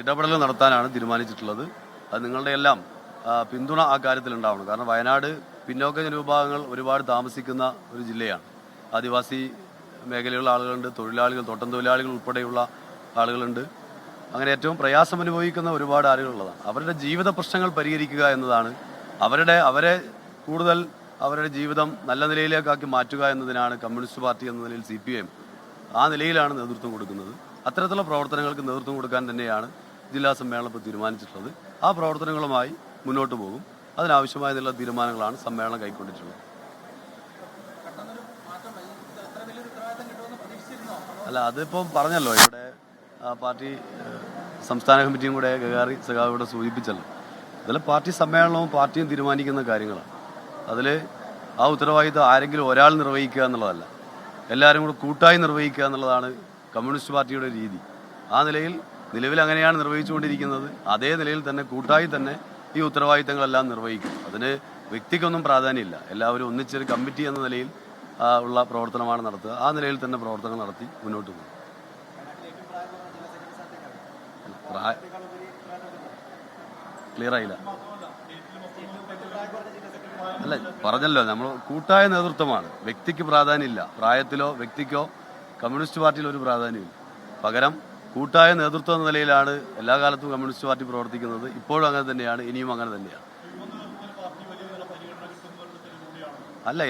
ഇടപെടൽ നടത്താനാണ് തീരുമാനിച്ചിട്ടുള്ളത്. അത് നിങ്ങളുടെ എല്ലാം പിന്തുണ ആ കാര്യത്തിൽ ഉണ്ടാവണം. കാരണം വയനാട് പിന്നോക്ക ജനവിഭാഗങ്ങൾ ഒരുപാട് താമസിക്കുന്ന ഒരു ജില്ലയാണ്. ആദിവാസി മേഖലയുള്ള ആളുകളുണ്ട്, തൊഴിലാളികൾ, തോട്ടം തൊഴിലാളികൾ ഉൾപ്പെടെയുള്ള ആളുകളുണ്ട്. അങ്ങനെ ഏറ്റവും പ്രയാസം അനുഭവിക്കുന്ന ഒരുപാട് ആളുകളുള്ളതാണ്. അവരുടെ ജീവിത പ്രശ്നങ്ങൾ പരിഹരിക്കുക എന്നതാണ് അവരെ കൂടുതൽ അവരുടെ ജീവിതം നല്ല നിലയിലേക്കാക്കി മാറ്റുക എന്നതിനാണ് കമ്മ്യൂണിസ്റ്റ് പാർട്ടി എന്ന നിലയിൽ CPM ആ നിലയിലാണ് നേതൃത്വം കൊടുക്കുന്നത്. അത്തരത്തിലുള്ള പ്രവർത്തനങ്ങൾക്ക് നേതൃത്വം കൊടുക്കാൻ തന്നെയാണ് ജില്ലാ സമ്മേളനം ഇപ്പോൾ തീരുമാനിച്ചിട്ടുള്ളത്. ആ പ്രവർത്തനങ്ങളുമായി മുന്നോട്ട് പോകും. അതിനാവശ്യമായ നില തീരുമാനങ്ങളാണ് സമ്മേളനം കൈക്കൊണ്ടിട്ടുള്ളത്. അല്ല, അതിപ്പം പറഞ്ഞല്ലോ, ഇവിടെ പാർട്ടി സംസ്ഥാന കമ്മിറ്റിയും കൂടെ ഗഗാറി സഖാവ് ഇവിടെ സൂചിപ്പിച്ചല്ലോ. ഇതിൽ പാർട്ടി സമ്മേളനവും പാർട്ടിയും തീരുമാനിക്കുന്ന കാര്യങ്ങളാണ്. അതിൽ ആ ഉത്തരവാദിത്വം ആരെങ്കിലും ഒരാൾ നിർവഹിക്കുക എന്നുള്ളതല്ല, എല്ലാവരും കൂടെ കൂട്ടായി നിർവഹിക്കുക എന്നുള്ളതാണ് കമ്മ്യൂണിസ്റ്റ് പാർട്ടിയുടെ രീതി. ആ നിലവിൽ അങ്ങനെയാണ് നിർവഹിച്ചുകൊണ്ടിരിക്കുന്നത്. അതേ നിലയിൽ തന്നെ കൂട്ടായി തന്നെ ഈ ഉത്തരവാദിത്തങ്ങളെല്ലാം നിർവഹിക്കും. അതിന് വ്യക്തിക്കൊന്നും പ്രാധാന്യമില്ല. എല്ലാവരും ഒന്നിച്ചൊരു കമ്മിറ്റി എന്ന നിലയിൽ ഉള്ള പ്രവർത്തനമാണ് നടത്തുക. ആ നിലയിൽ തന്നെ പ്രവർത്തനം നടത്തി മുന്നോട്ട് പോകും. ക്ലിയർ ആയില്ല. അല്ല, പറഞ്ഞല്ലോ, നമ്മൾ കൂട്ടായ നേതൃത്വമാണ്. വ്യക്തിക്ക് പ്രാധാന്യമില്ല. പ്രായത്തിലോ വ്യക്തിക്കോ കമ്മ്യൂണിസ്റ്റ് പാർട്ടിയിൽ ഒരു പ്രാധാന്യമില്ല. പകരം കൂട്ടായ നേതൃത്വം എന്ന നിലയിലാണ് എല്ലാ കാലത്തും കമ്മ്യൂണിസ്റ്റ് പാർട്ടി പ്രവർത്തിക്കുന്നത്. ഇപ്പോഴും അങ്ങനെ തന്നെയാണ്, ഇനിയും അങ്ങനെ തന്നെയാണ്. അല്ല,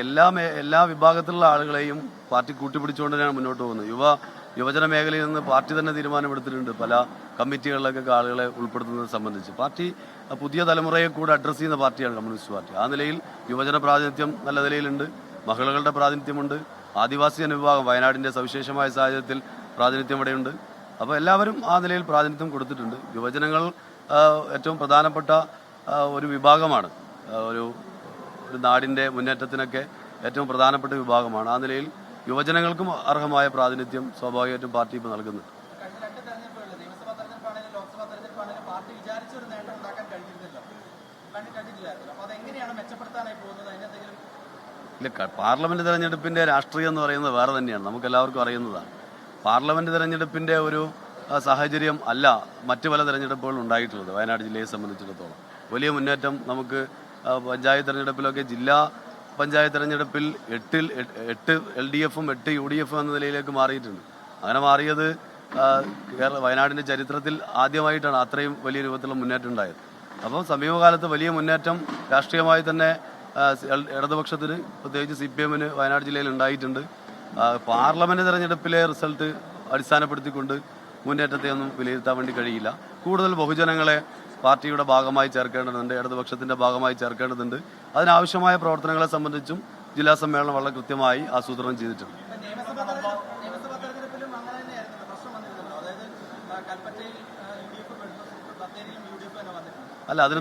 എല്ലാ വിഭാഗത്തിലുള്ള ആളുകളെയും പാർട്ടി കൂട്ടിപ്പിടിച്ചുകൊണ്ട് തന്നെയാണ് മുന്നോട്ട് പോകുന്നത്. യുവജന മേഖലയിൽ നിന്ന് പാർട്ടി തന്നെ തീരുമാനമെടുത്തിട്ടുണ്ട് പല കമ്മിറ്റികളിലൊക്കെ ആളുകളെ ഉൾപ്പെടുത്തുന്നത് സംബന്ധിച്ച്. പാർട്ടി പുതിയ തലമുറയെ കൂടെ അഡ്രസ്സ് ചെയ്യുന്ന പാർട്ടിയാണ് കമ്മ്യൂണിസ്റ്റ് പാർട്ടി. ആ നിലയിൽ യുവജന പ്രാതിനിധ്യം നല്ല നിലയിലുണ്ട്, മഹിളകളുടെ പ്രാതിനിധ്യമുണ്ട്, ആദിവാസി ജനവിഭാഗം വയനാടിൻ്റെ സവിശേഷമായ സാഹചര്യത്തിൽ പ്രാതിനിധ്യം ഇവിടെയുണ്ട്. അപ്പോൾ എല്ലാവരും ആ നിലയിൽ പ്രാതിനിധ്യം കൊടുത്തിട്ടുണ്ട്. യുവജനങ്ങൾ ഏറ്റവും പ്രധാനപ്പെട്ട ഒരു വിഭാഗമാണ്. ഒരു നാടിൻ്റെ മുന്നേറ്റത്തിനൊക്കെ ഏറ്റവും പ്രധാനപ്പെട്ട വിഭാഗമാണ്. ആ നിലയിൽ യുവജനങ്ങൾക്കും അർഹമായ പ്രാതിനിധ്യം സ്വാഭാവികമായിട്ടും പാർട്ടി ഇപ്പോൾ നൽകുന്നുണ്ട്. ഇല്ല, പാർലമെന്റ് തെരഞ്ഞെടുപ്പിന്റെ രാഷ്ട്രീയം എന്ന് പറയുന്നത് വേറെ തന്നെയാണ്, നമുക്ക് എല്ലാവർക്കും അറിയുന്നതാണ്. പാർലമെന്റ് തെരഞ്ഞെടുപ്പിന്റെ ഒരു സാഹചര്യം അല്ല മറ്റു പല തെരഞ്ഞെടുപ്പുകളും ഉണ്ടായിട്ടുള്ളത്. വയനാട് ജില്ലയെ സംബന്ധിച്ചിടത്തോളം വലിയ മുന്നേറ്റം നമുക്ക് പഞ്ചായത്ത് തെരഞ്ഞെടുപ്പിലൊക്കെ, ജില്ലാ പഞ്ചായത്ത് തെരഞ്ഞെടുപ്പിൽ 8 LDFും 8 UDF എന്ന നിലയിലേക്ക് മാറിയിട്ടുണ്ട്. അങ്ങനെ മാറിയത് വയനാടിൻ്റെ ചരിത്രത്തിൽ ആദ്യമായിട്ടാണ് അത്രയും വലിയ രൂപത്തിലുള്ള മുന്നേറ്റം ഉണ്ടായത്. അപ്പോൾ സമീപകാലത്ത് വലിയ മുന്നേറ്റം രാഷ്ട്രീയമായി തന്നെ ഇടതുപക്ഷത്തിന്, പ്രത്യേകിച്ച് CPMന് വയനാട് ജില്ലയിൽ ഉണ്ടായിട്ടുണ്ട്. പാർലമെന്റ് തെരഞ്ഞെടുപ്പിലെ റിസൾട്ട് അടിസ്ഥാനപ്പെടുത്തിക്കൊണ്ട് മുന്നേറ്റത്തെ ഒന്നും വിലയിരുത്താൻ വേണ്ടി കഴിയില്ല. കൂടുതൽ ബഹുജനങ്ങളെ പാർട്ടിയുടെ ഭാഗമായി ചേർക്കേണ്ടതുണ്ട്, ഇടതുപക്ഷത്തിന്റെ ഭാഗമായി ചേർക്കേണ്ടതുണ്ട്. അതിനാവശ്യമായ പ്രവർത്തനങ്ങളെ സംബന്ധിച്ചും ജില്ലാ സമ്മേളനം വളരെ കൃത്യമായി ആസൂത്രണം ചെയ്തിട്ടുണ്ട്. അല്ല, അതിന്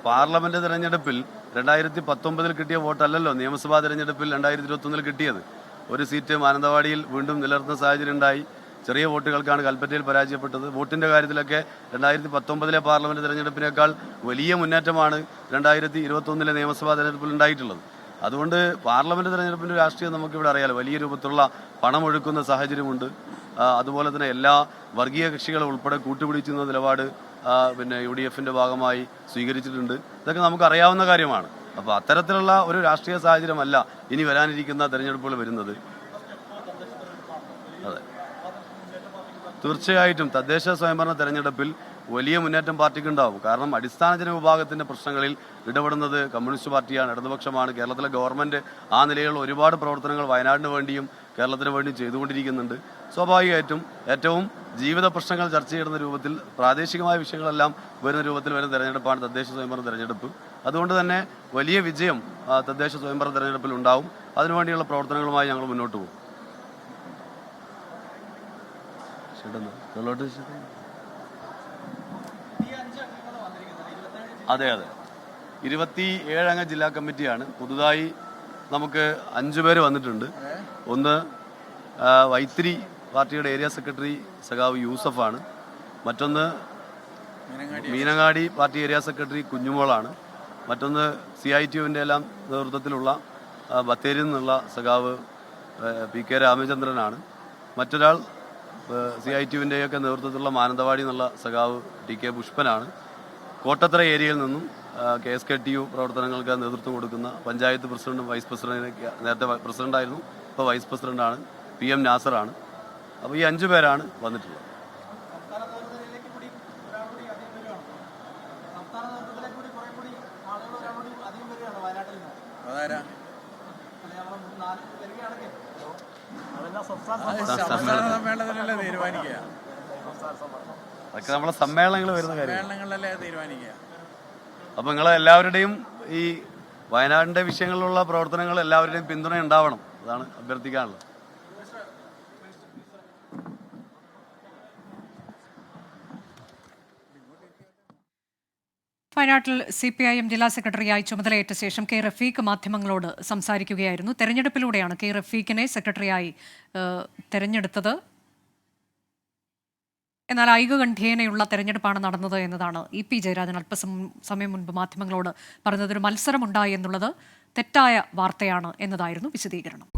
പാർലമെന്റ് തെരഞ്ഞെടുപ്പിൽ 2019 കിട്ടിയ വോട്ടല്ലല്ലോ നിയമസഭാ തെരഞ്ഞെടുപ്പിൽ 2021 കിട്ടിയത്. ഒരു സീറ്റ് മാനന്തവാടിയിൽ വീണ്ടും നിലനിർത്തുന്ന സാഹചര്യം ഉണ്ടായി. ചെറിയ വോട്ടുകൾക്കാണ് കൽപ്പറ്റയിൽ പരാജയപ്പെട്ടത്. വോട്ടിന്റെ കാര്യത്തിലൊക്കെ 2019 പാർലമെന്റ് തെരഞ്ഞെടുപ്പിനേക്കാൾ വലിയ മുന്നേറ്റമാണ് 2021 നിയമസഭാ തെരഞ്ഞെടുപ്പിൽ ഉണ്ടായിട്ടുള്ളത്. അതുകൊണ്ട് പാർലമെന്റ് തെരഞ്ഞെടുപ്പിന്റെ രാഷ്ട്രീയം നമുക്കിവിടെ അറിയാലോ. വലിയ രൂപത്തിലുള്ള പണമൊഴുക്കുന്ന സാഹചര്യമുണ്ട്. അതുപോലെ തന്നെ എല്ലാ വർഗീയ കക്ഷികളും ഉൾപ്പെടെ കൂട്ടുപിടിക്കുന്ന നിലപാട് UDFന്റെ ഭാഗമായി സ്വീകരിച്ചിട്ടുണ്ട്. ഇതൊക്കെ നമുക്ക് അറിയാവുന്ന കാര്യമാണ്. അപ്പോൾ അത്തരത്തിലുള്ള ഒരു രാഷ്ട്രീയ സാഹചര്യമല്ല ഇനി വരാനിരിക്കുന്ന തെരഞ്ഞെടുപ്പുകൾ വരുന്നത്. അതെ, തീർച്ചയായിട്ടും തദ്ദേശ സ്വയംഭരണ തെരഞ്ഞെടുപ്പിൽ വലിയ മുന്നേറ്റം പാർട്ടിക്കുണ്ടാവും. കാരണം അടിസ്ഥാന ജനവിഭാഗത്തിന്റെ പ്രശ്നങ്ങളിൽ ഇടപെടുന്നത് കമ്മ്യൂണിസ്റ്റ് പാർട്ടിയാണ്, ഇടതുപക്ഷമാണ്. കേരളത്തിലെ ഗവൺമെന്റ് ആ നിലയിലുള്ള ഒരുപാട് പ്രവർത്തനങ്ങൾ വയനാടിന് വേണ്ടിയും കേരളത്തിന് വേണ്ടിയും ചെയ്തുകൊണ്ടിരിക്കുന്നുണ്ട്. സ്വാഭാവികമായിട്ടും ഏറ്റവും ജീവിത പ്രശ്നങ്ങൾ ചർച്ച ചെയ്യുന്ന രൂപത്തിൽ പ്രാദേശികമായ വിഷയങ്ങളെല്ലാം വരുന്ന രൂപത്തിൽ വരുന്ന തെരഞ്ഞെടുപ്പാണ് തദ്ദേശ സ്വയംഭരണ തെരഞ്ഞെടുപ്പ്. അതുകൊണ്ട് തന്നെ വലിയ വിജയം തദ്ദേശ സ്വയംഭരണ തെരഞ്ഞെടുപ്പിൽ ഉണ്ടാവും. അതിനുവേണ്ടിയുള്ള പ്രവർത്തനങ്ങളുമായി ഞങ്ങൾ മുന്നോട്ട് പോകും. അതെ, 27 അംഗ ജില്ലാ കമ്മിറ്റിയാണ്. പുതുതായി നമുക്ക് 5 പേര് വന്നിട്ടുണ്ട്. ഒന്ന് വൈത്തിരി പാർട്ടിയുടെ ഏരിയ സെക്രട്ടറി സഖാവ് യൂസഫാണ്. മറ്റൊന്ന് മീനങ്ങാടി പാർട്ടി ഏരിയ സെക്രട്ടറി കുഞ്ഞുമോളാണ്. മറ്റൊന്ന് CITUവിൻ്റെ എല്ലാം നേതൃത്വത്തിലുള്ള ബത്തേരിയിൽ നിന്നുള്ള സഖാവ് PK രാമചന്ദ്രനാണ്. മറ്റൊരാൾ CITUവിൻ്റെയൊക്കെ നേതൃത്വത്തിലുള്ള മാനന്തവാടി എന്നുള്ള സഖാവ് DK പുഷ്പനാണ്. കോട്ടത്തറ ഏരിയയിൽ നിന്നും KSKTU പ്രവർത്തനങ്ങൾക്ക് നേതൃത്വം കൊടുക്കുന്ന പഞ്ചായത്ത് പ്രസിഡന്റും വൈസ് പ്രസിഡന്റിനൊക്കെ നേരത്തെ പ്രസിഡന്റായിരുന്നു, ഇപ്പോൾ വൈസ് പ്രസിഡന്റാണ് PM നാസറാണ്. അപ്പോൾ ഈ 5 പേരാണ് വന്നിട്ടുള്ളത്. അതൊക്കെ നമ്മളെ സമ്മേളനങ്ങൾ വരുന്ന കാര്യം. അപ്പൊ നിങ്ങളെല്ലാവരുടെയും ഈ വയനാടിന്റെ വിഷയങ്ങളിലുള്ള പ്രവർത്തനങ്ങൾ എല്ലാവരുടെയും പിന്തുണ ഉണ്ടാവണം, അതാണ് അഭ്യർത്ഥിക്കാനുള്ളത്. വയനാട്ടിൽ CPIM ജില്ലാ സെക്രട്ടറിയായി ചുമതലയേറ്റ ശേഷം K റഫീഖ് മാധ്യമങ്ങളോട് സംസാരിക്കുകയായിരുന്നു. തെരഞ്ഞെടുപ്പിലൂടെയാണ് K റഫീഖിനെ സെക്രട്ടറിയായി തെരഞ്ഞെടുത്തത്. എന്നാൽ ഐകകണ്ഠ്യേനയുള്ള തെരഞ്ഞെടുപ്പാണ് നടന്നത് എന്നതാണ് EP ജയരാജൻ അല്പസമയം മുൻപ് മാധ്യമങ്ങളോട് പറഞ്ഞത്. ഒരു മത്സരമുണ്ടായി എന്നുള്ളത് തെറ്റായ വാർത്തയാണ് എന്നതായിരുന്നു വിശദീകരണം.